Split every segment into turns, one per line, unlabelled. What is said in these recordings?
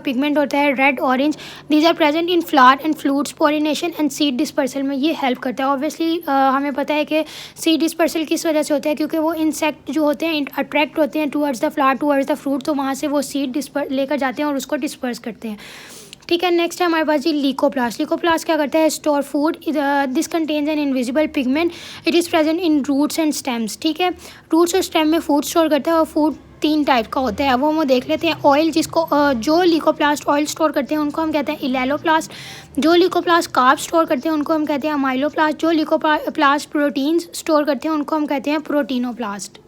Pigment होता है red orange, these are present in flower and fruits pollination and seed dispersal में ये help करता है। ऑब्वियसली हमें पता है कि सीड डिस्पर्सल किस वजह से होता है, क्योंकि वो इंसेक्ट जो होते हैं अट्रैक्ट होते हैं towards the flower towards the fruit, तो वहाँ से वो सीड लेकर जाते हैं और उसको डिस्पर्स करते हैं। ठीक है, नेक्स्ट है हमारे पास जी लीकोप्लास्ट। लीकोप्लास्ट क्या करता है, store food, this contains an invisible pigment, it is present in roots and stems. ठीक है, रूट्स और स्टेम में फूड स्टोर करता है और फूड 3 टाइप का होता है। अब वो हम देख लेते हैं। ऑयल, जिसको जो लीकोप्लास्ट ऑयल स्टोर करते हैं उनको हम कहते हैं इलेलोप्लास्ट। जो लीकोप्लास्ट कार्ब स्टोर करते हैं उनको हम कहते हैं अमाइलोप्लास्ट। जो लीकोप्लास्ट प्रोटीन्स स्टोर करते हैं उनको हम कहते हैं प्रोटीनोप्लास्ट।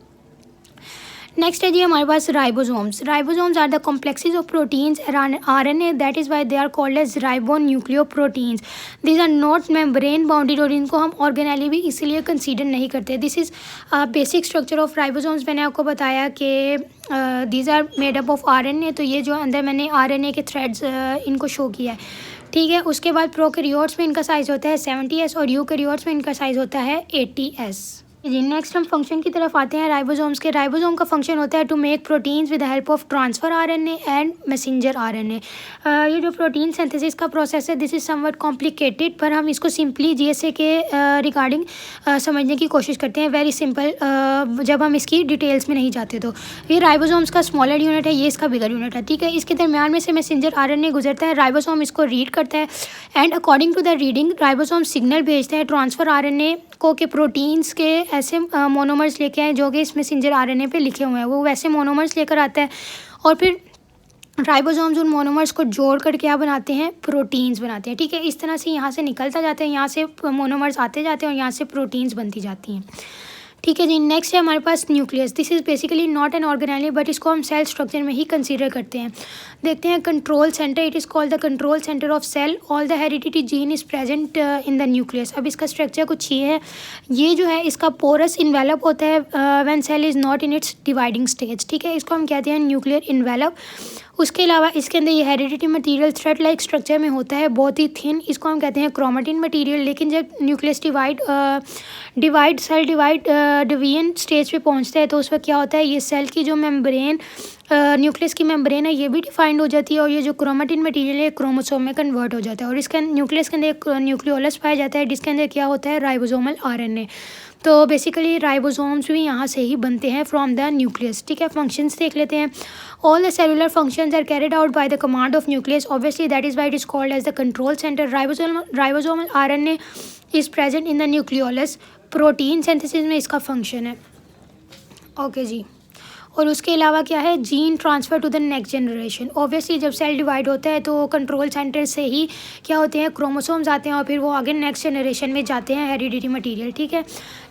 नेक्स्ट है जी हमारे पास ribosomes. Ribosomes are the complexes of proteins RNA, that is why they are called as ribonucleoproteins. These are not membrane bounded, और इनको हम ऑर्गेनेली भी इसीलिए कंसीडर नहीं करते। This is basic structure of ribosomes. मैंने आपको बताया कि these are made up of RNA, तो ये जो अंदर मैंने RNA के थ्रेड्स इनको शो किया है। ठीक है, उसके बाद प्रोकैरियोट्स में इनका साइज़ होता है 70S और यूकैरियोट्स में इनका साइज़ होता है 80S। जी नेक्स्ट हम फंक्शन की तरफ आते हैं राइबोसोम्स के। राइबोसोम का फंक्शन होता है to make proteins with the help of transfer RNA and messenger RNA। ये जो प्रोटीन सिंथेसिस का प्रोसेस है दिस इज़ समवट कॉम्प्लिकेटेड, पर हम इसको सिंपली GSA के रिगार्डिंग समझने की कोशिश करते हैं। वेरी सिंपल, जब हम इसकी डिटेल्स में नहीं जाते। तो ये राइबोसोम्स का स्मॉलर यूनिट है, ये इसका बिगर यूनिट है। ठीक है, इसके दरमियान में से मैसेंजर RNA गुजरता है, राइबोसोम इसको रीड करता है and according to the reading ribosome signal भेजता है ट्रांसफ़र RNA को के प्रोटीन्स के ऐसे मोनोमर्स लेके आए जो कि इस मैसेंजर RNA पे लिखे हुए हैं। वो वैसे मोनोमर्स लेकर आता है और फिर राइबोसोम्स उन मोनोमर्स को जोड़ कर क्या बनाते हैं, प्रोटीन्स बनाते हैं। ठीक है, इस तरह से यहाँ से निकलता जाते हैं, यहाँ से मोनोमर्स आते जाते हैं और यहाँ से प्रोटीन्स बनती जाती हैं। ठीक है जी, नेक्स्ट है हमारे पास nucleus. This is basically not an organelle, but इसको हम सेल स्ट्रक्चर में ही कंसीडर करते हैं। देखते हैं control centre, it is called the control centre of cell, all the heredity gene is present in the nucleus. अब इसका स्ट्रक्चर कुछ ये है, ये जो है इसका पोरस इन्वेलप होता है when cell is not in its dividing stage. ठीक है, इसको हम कहते हैं न्यूक्लियर इन्वेलप। उसके अलावा इसके अंदर ये heredity material thread like structure में होता है, बहुत ही थिन, इसको हम कहते हैं क्रोमेटिन मटेरियल। लेकिन जब न्यूक्लियस डिवीजन स्टेज पे पहुंचता है तो उस वक्त क्या होता है, ये सेल की जो मेम्ब्रेन न्यूक्लियस की मेम्ब्रेन है ये भी डिफाइंड हो जाती है और ये जो क्रोमेटिन मटेरियल है क्रोमोसोम में कन्वर्ट हो जाता है और इसके न्यूक्लियस के अंदर एक न्यूक्लियोलस पाया जाता है जिसके अंदर क्या होता है, राइबोसोमल RNA। तो बेसिकली राइबोसोम्स भी यहाँ से ही बनते हैं फ्रॉम द न्यूक्लियस। ठीक है, फंक्शंस देख लेते हैं। All the cellular functions are carried out by the command of nucleus, obviously that is why it is called as the control centre. Ribosomal RNA is present in the nucleolus. Protein synthesis में इसका function है। Okay जी, और उसके अलावा क्या है, gene transfer to the next generation. Obviously जब cell divide होता है तो कंट्रोल सेंटर से ही क्या होते हैं, क्रोमोसोम्स आते हैं और फिर वो आगे नेक्स्ट जनरेशन में जाते हैं हेरिडिटी मटेरियल। ठीक है,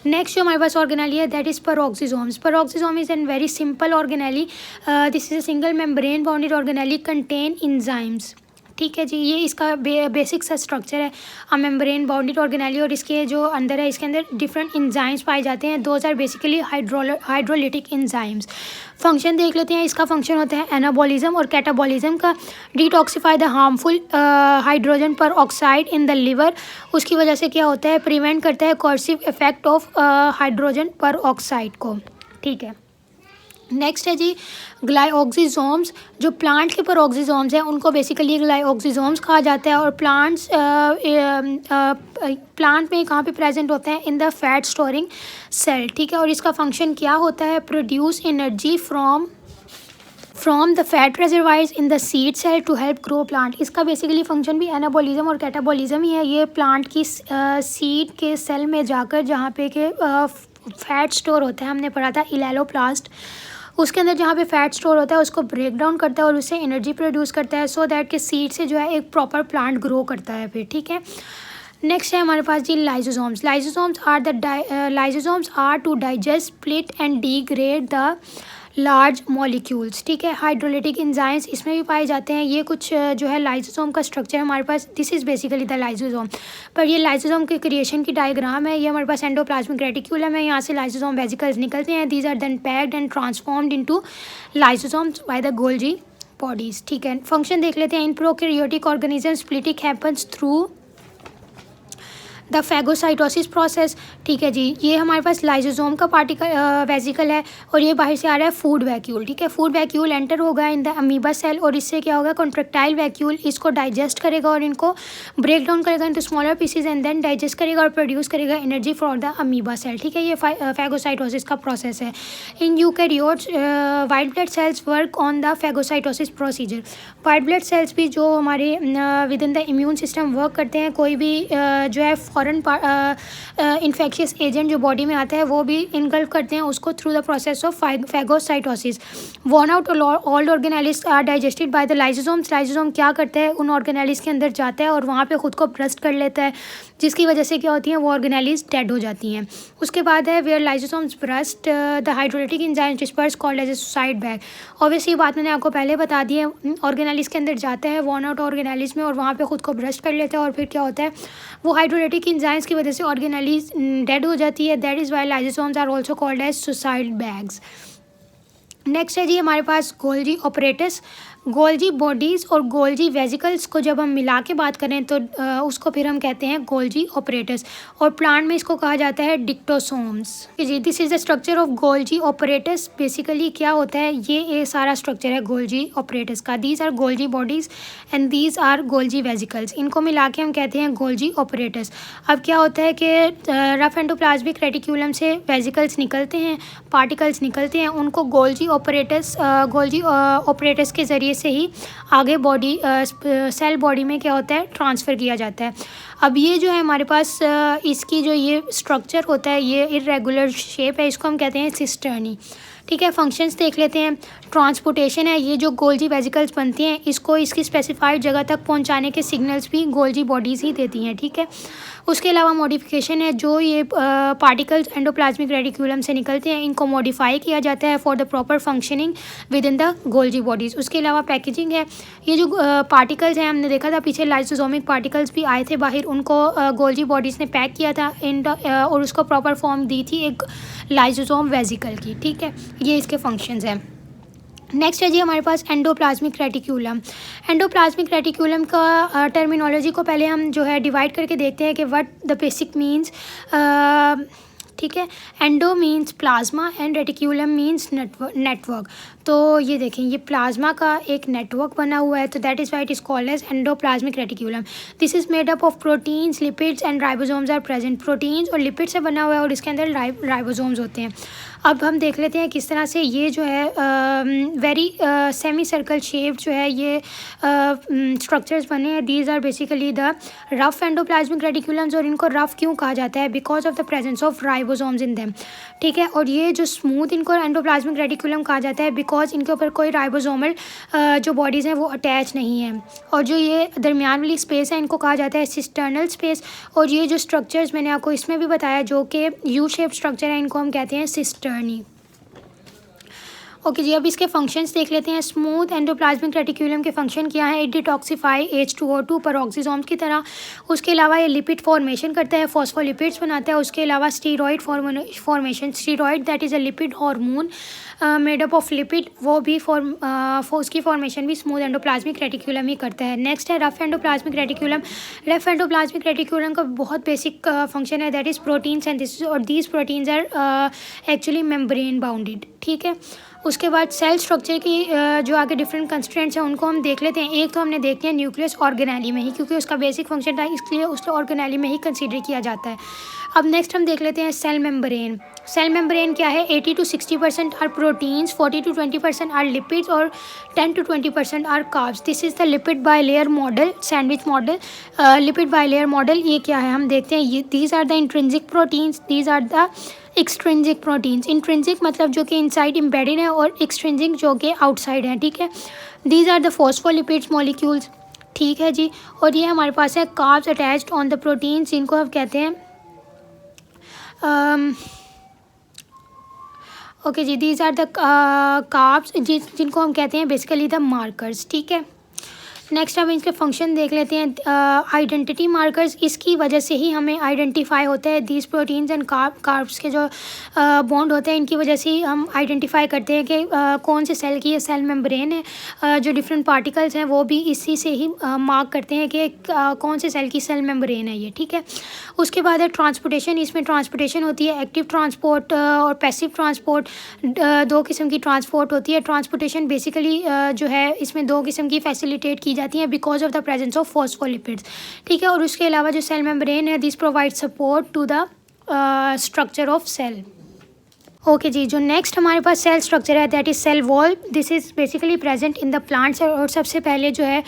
नेक्स्ट जो हमारे पास ऑर्गेनेली है that is peroxisomes. Peroxisome is an very simple organelle, this is a single membrane bounded organelle contain enzymes. ठीक है जी, ये इसका बेसिक सा स्ट्रक्चर है, अ मेम्ब्रेन बाउंडेड ऑर्गेनेली, और इसके जो अंदर है इसके अंदर डिफरेंट इंजाइम्स पाए जाते हैं। Those are basically hydrolytic enzymes. Function देख लेते हैं, इसका फंक्शन होता है एनाबॉलिज्म और कैटाबॉलिज्म का। डिटॉक्सिफाई द हार्मफुल हाइड्रोजन पर ऑक्साइड इन द लिवर, उसकी वजह से क्या होता है, प्रिवेंट करता है कॉर्सिव इफेक्ट ऑफ हाइड्रोजन पर ऑक्साइड को। ठीक है, नेक्स्ट है जी ग्लाइऑक्सिसोम्स। जो प्लांट के पेरोक्सिसोम्स हैं उनको बेसिकली ग्लाइऑक्सिसोम्स कहा जाता है और प्लांट में कहाँ पे प्रेजेंट होते हैं, in the fat storing cell. ठीक है, और इसका फंक्शन क्या होता है, produce energy from the fat reservoirs in the seed cell to help grow plant. इसका बेसिकली फंक्शन भी एनाबॉलिज्म और कैटाबॉलिज्म ही है। ये प्लांट की सीड के सेल में जाकर जहाँ पे के फैट स्टोर होता है, हमने पढ़ा था इलेलोप्लास्ट, उसके अंदर जहाँ पे फैट स्टोर होता है उसको ब्रेक डाउन करता है और उससे एनर्जी प्रोड्यूस करता है, सो दैट के सीड से जो है एक प्रॉपर प्लांट ग्रो करता है फिर। ठीक है, नेक्स्ट है हमारे पास जी lysosomes. Lysosomes are to digest, split and degrade the large molecules. ठीक है, हाइड्रोलिटिक एंजाइम्स इसमें भी पाए जाते हैं। ये कुछ जो है लाइसोसोम का स्ट्रक्चर है हमारे पास, this is basically the lysosome. पर ये लाइसोसोम के क्रिएशन की डायग्राम है। ये हमारे पास एंडोप्लाज्मिक रेटिक्यूलम है, यहाँ से लाइसोसोम वेसिकल्स निकलते हैं। These are then packed and transformed into lysosomes by the Golgi bodies. ठीक है, फंक्शन देख लेते हैं। In prokaryotic organism splitting happens through the phagocytosis process, ठीक है जी। ये हमारे पास लाइसोसोम का पार्टिकल वेसिकल है और ये बाहर से आ रहा है फूड वैक्यूल, ठीक है। फूड वैक्यूल एंटर होगा इन द अमीबा सेल और इससे क्या होगा, कॉन्ट्रेक्टाइल वैक्यूल इसको डाइजेस्ट करेगा और इनको ब्रेक डाउन करेगा into smaller pieces and then digest करेगा और प्रोड्यूस करेगा energy for the amoeba cell, ठीक है। ये फैगोसाइटोसिस का प्रोसेस है। In eukaryotes white blood cells work on the phagocytosis procedure. White blood cells भी जो हमारे within the immune system work करते हैं, कोई भी जो है फॉरेन इन्फेक्शियस एजेंट जो बॉडी में आता है वो भी इनगल्फ करते हैं उसको through the process of phagocytosis. Worn out all organelles are digested by the lysosomes. Lysosome क्या करता है, उन ऑर्गेनेलिस के अंदर जाता है और वहाँ पे खुद को ब्रस्ट कर लेता है, जिसकी वजह से क्या होती हैं, वो ऑर्गेनेलिस डेड हो जाती हैं। उसके बाद है where lysosomes burst the hydrolytic enzyme disperse called as a suicide bag. Obviously बात मैंने आपको पहले बता दी है, ऑर्गेनेलिस के अंदर जाता है वॉर्न आउट ऑर्गेनेलिस में और वहाँ पे खुद को ब्रस्ट कर लेता है और फिर क्या होता है, वो हाइड्रोलिटिक एंजाइम्स की वजह से ऑर्गेनेलिस डेड हो जाती है। That is why lysosomes are also called as suicide bags. Next है जी हमारे पास गोल्जी ऑपरेटस। गोल्जी बॉडीज़ और गोल्जी वेजिकल्स को जब हम मिला के बात करें तो उसको फिर हम कहते हैं गोल्जी ऑपरेटस, और प्लांट में इसको कहा जाता है डिक्टोसोम्स जी। This is the structure of Golgi apparatus. Basically क्या होता है, ये सारा स्ट्रक्चर है गोल्जी ऑपरेटस का। These are Golgi bodies and these are Golgi vesicles, इनको मिला के हम कहते हैं गोल्जी ऑपरेटस। अब क्या होता है कि रफ एंडोप्लाज्मिक रेटिक्यूलम से वेजिकल्स निकलते हैं, पार्टिकल्स निकलते हैं, उनको गोल्जी ऑपरेटस के ज़रिए से ही आगे बॉडी सेल बॉडी में क्या होता है, ट्रांसफ़र किया जाता है। अब ये जो है हमारे पास इसकी जो ये स्ट्रक्चर होता है, ये इर्रेगुलर शेप है, इसको हम कहते हैं सिस्टर्नी, ठीक है। फंक्शंस देख लेते हैं। ट्रांसपोर्टेशन है, ये जो गोल्जी वेजिकल्स बनती हैं इसको इसकी स्पेसिफाइड जगह तक पहुंचाने के सिग्नल्स भी गोल्जी बॉडीज़ ही देती हैं, ठीक है। उसके अलावा मॉडिफिकेशन है, जो ये पार्टिकल्स एंडोप्लाज्मिक रेटिक्यूलम से निकलते हैं इनको मॉडिफाई किया जाता है for the proper functioning with in the Golgi bodies. उसके अलावा पैकेजिंग है, ये जो पार्टिकल्स हैं, हमने देखा था पीछे लाइसोसोमिक पार्टिकल्स भी आए थे बाहर, उनको गोल्जी बॉडीज़ ने पैक किया था और उसको प्रॉपर फॉर्म दी थी एक लाइसोसोम वेजिकल की, ठीक है। ये इसके फंक्शंस हैं। नेक्स्ट है जी हमारे पास एंडोप्लाज्मिक रेटिक्यूलम। एंडोप्लाज्मिक रेटिक्यूलम का टर्मिनोलॉजी को पहले हम जो है डिवाइड करके देखते हैं कि व्हाट द बेसिक मीन्स, ठीक है। Endo means plasma and reticulum means network. तो ये देखें, ये प्लाज्मा का एक नेटवर्क बना हुआ है, तो that is why it is called as endoplasmic reticulum. This is made up of proteins, lipids and ribosomes are present. Proteins और लिपिड से बना हुआ है और इसके अंदर राइबोसोम्स होते हैं। अब हम देख लेते हैं किस तरह से ये जो है वेरी सेमी सर्कल शेप जो है ये स्ट्रक्चर्स बने हैं। These are basically the rough endoplasmic reticulums, और इनको रफ क्यों कहा जाता है, because of the presence of ribosomes in them, ठीक है। और ये जो स्मूथ इनको एंडोप्लाज्मिक रेटिक्यूलम कहा जाता है बिकॉज इनके ऊपर कोई राइबोसोमल जो बॉडीज़ हैं वो अटैच नहीं है। और जो ये दरमियान वाली स्पेस है इनको कहा जाता है सिस्टर्नल स्पेस। और ये जो स्ट्रक्चर्स मैंने आपको इसमें भी बताया जो कि यू शेप स्ट्रक्चर है, इनको हम कहते हैं सिस्टर्नी। ओके जी, अब इसके फंक्शंस देख लेते हैं। स्मूथ एंडोप्लाज्मिक रेटिक्यूलम के फंक्शन क्या है, इट डिटॉक्सिफाई H2O2 पेरोक्सिसोम्स की तरह। उसके अलावा ये लिपिड फॉर्मेशन करता है, फॉस्फोलिपिड्स बनाता है। उसके अलावा steroid formation, steroid that is a lipid hormone made up of lipid, वो भी उसकी फॉर्मेशन भी स्मूथ एंडोप्लाज्मिक रेटिक्यूलम ही करता है। नेक्स्ट है rough endoplasmic reticulum. Rough endoplasmic reticulum का बहुत बेसिक फंक्शन है, दैट इज़ प्रोटीन सिंथेसिस, और these proteins are actually membrane bounded, ठीक है। उसके बाद सेल स्ट्रक्चर की जो आगे डिफरेंट कंस्ट्रेंट्स हैं उनको हम देख लेते हैं। एक तो हमने देखते हैं न्यूक्लियस ऑर्गेनेली में ही, क्योंकि उसका बेसिक फंक्शन था इसलिए उसको ऑर्गेनेली में ही कंसीडर किया जाता है। अब नेक्स्ट हम देख लेते हैं सेल मेम्ब्रेन। सेल मेम्ब्रेन क्या है, 80 to 60% are proteins, 40 to 20% are lipids और 10 to 20% are carbs. This is the lipid bilayer model, sandwich model, lipid bilayer model. ये क्या है हम देखते हैं, ये these are the intrinsic proteins, these are the extrinsic proteins. Intrinsic मतलब जो कि इनसाइड एम्बेडेड है और एक्सट्रिंसिक जो कि आउटसाइड है, ठीक है। These are the phospholipids molecules, ठीक है जी। और ये हमारे पास है carbs attached on the proteins, जिनको हम कहते हैं ओके जी, दीज आर द कार्ब्स जिनको हम कहते हैं बेसिकली द मार्कर्स, ठीक है। नेक्स्ट अब इसके फंक्शन देख लेते हैं। आइडेंटिटी मार्कर्स, इसकी वजह से ही हमें आइडेंटिफाई होता है। दीज प्रोटीन्स एंड कार्ब्स के जो बॉन्ड होते हैं, इनकी वजह से ही हम आइडेंटिफाई करते हैं कि कौन से सेल की ये सेल मेम्ब्रेन है। जो डिफरेंट पार्टिकल्स हैं वो भी इसी से ही मार्क करते हैं कि कौन से सेल की सेल मेम्ब्रेन है ये, ठीक है। उसके बाद है ट्रांसपोर्टेशन। इसमें ट्रांसपोर्टेशन होती है एक्टिव ट्रांसपोर्ट और पैसिव ट्रांसपोर्ट। दो किस्म की ट्रांसपोर्ट होती है। ट्रांसपोर्टेशन बेसिकली जो है इसमें दो किस्म की फैसिलिटेट की जाती हैं because of the presence of phospholipids, ठीक है। और उसके अलावा जो सेल मेम्ब्रेन है, this provide support to the structure of cell. Okay जी, जो नेक्स्ट हमारे पास सेल स्ट्रक्चर है that is cell wall. This is basically present in the plant cell, और सबसे पहले जो है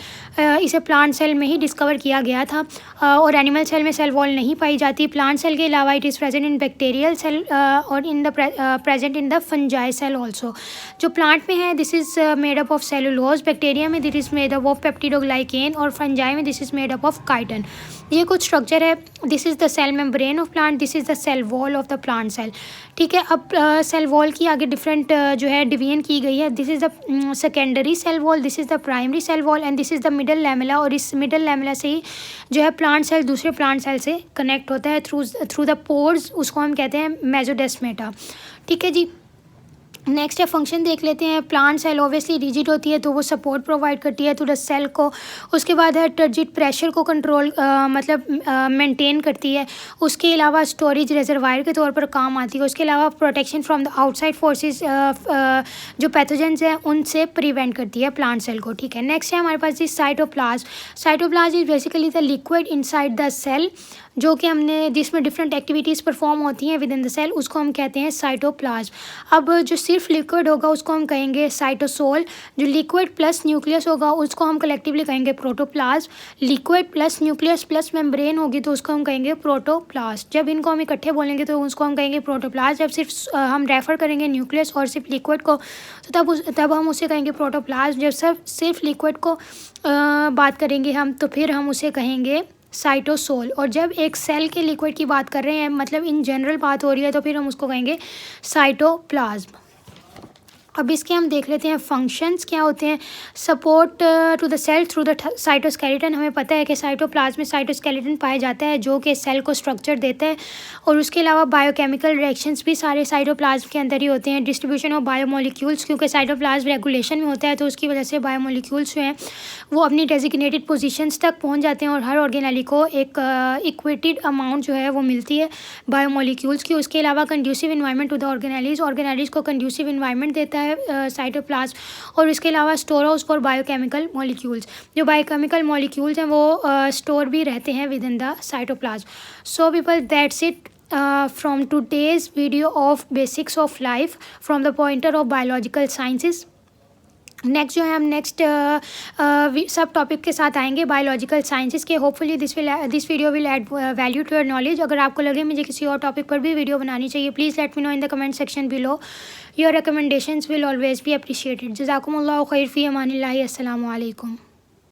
इसे प्लांट सेल में ही डिस्कवर किया गया था और एनिमल सेल में सेल वॉल नहीं पाई जाती। प्लांट सेल के अलावा it is present in bacterial cell और in the present in the fungi cell also. जो प्लांट में है this is made up of cellulose, bacteria में this is made up of peptidoglycan और फंजाई में this is made up of chitin. ये कुछ structure है। This is the cell membrane of plant, this is the cell wall of the plant cell, ठीक है। अब cell wall की आगे डिफरेंट जो है डिवीजन की गई है। This is the secondary cell wall, this is the primary cell wall and this is the middle lamella. और इस मिडल लैमेला से ही जो है प्लांट सेल दूसरे प्लांट सेल से कनेक्ट होता है थ्रू द पोर्स, उसको हम कहते हैं मेसोडेस्मेटा, ठीक है जी। नेक्स्ट है फंक्शन देख लेते हैं। प्लांट सेल ऑब्वियसली रिजिड होती है तो वो सपोर्ट प्रोवाइड करती है टू द सेल को। उसके बाद है टर्जिड प्रेशर को कंट्रोल मतलब मेंटेन करती है। उसके अलावा स्टोरेज रिजर्वायर के तौर पर काम आती है। उसके अलावा protection from the outside forces जो पैथोजेंस हैं उनसे प्रिवेंट करती है प्लांट सेल को, ठीक है। नेक्स्ट है हमारे पास जी cytoplasm. Cytoplasm is basically the liquid inside the cell, जो कि हमने जिसमें डिफरेंट एक्टिविटीज़ परफॉर्म होती हैं विद इन द सेल, उसको हम कहते हैं साइटोप्लाज्म। अब जो सिर्फ लिक्विड होगा उसको हम कहेंगे साइटोसोल। जो लिक्विड प्लस न्यूक्लियस होगा उसको हम कलेक्टिवली कहेंगे protoplasm. Liquid plus nucleus plus membrane होगी तो उसको हम कहेंगे प्रोटोप्लास्ट। जब इनको हम इकट्ठे बोलेंगे तो उसको हम कहेंगे प्रोटोप्लास्ट। जब सिर्फ हम रेफ़र करेंगे न्यूक्लियस और सिर्फ लिक्विड को तो तब हम उसे कहेंगे प्रोटोप्लास्ट। जब सिर्फ लिक्विड को बात करेंगे हम तो फिर हम उसे कहेंगे साइटोसोल। और जब एक सेल के लिक्विड की बात कर रहे हैं मतलब इन जनरल बात हो रही है तो फिर हम उसको कहेंगे साइटोप्लाज्म। अब इसके हम देख लेते हैं फंक्शंस क्या होते हैं। Support to the cell through the cytoskeleton. हमें पता है कि साइटोप्लाज्म में साइटोस्केलेटन पाया जाता है जो कि सेल को स्ट्रक्चर देता है। और उसके अलावा बायोकेमिकल रिएक्शंस भी सारे साइटोप्लाज्म के अंदर ही होते हैं। डिस्ट्रीब्यूशन ऑफ बायोमोलिक्यूल्स, क्योंकि साइटोप्लाज्म रेगुलेशन में होता है तो उसकी वजह से बायोमोलिक्यूल्स जो हैं वो अपनी डेजिग्नेटेड पोजीशंस तक पहुंच जाते हैं और हर ऑर्गेनेली को एक इक्वेटेड अमाउंट जो है वो मिलती है बायोमोलिक्यूल्स की। उसके अलावा conducive environment to the organelles को कंड्यूसिव इन्वायरमेंट देता है साइटोप्लाज्म। और इसके अलावा storehouse for biochemical molecules, जो बायोकेमिकल मॉलिक्यूल्स हैं वो स्टोर भी रहते हैं within the cytoplasm. So people that's it from today's video of basics of life from the pointer of biological sciences। Next जो है हम नेक्स्ट सब टॉपिक के साथ आएंगे बायोलॉजिकल साइंसेस के। Hopefully this video will add value to your knowledge. अगर आपको लगे मुझे किसी और टॉपिक पर भी वीडियो बनानी चाहिए please let me know in the comment section below. Your recommendations will always be appreciated. जज़ाकुमुल्लाहु खैर फ़ी अमानिल्लाहि। अस्सलामु अलैकुम।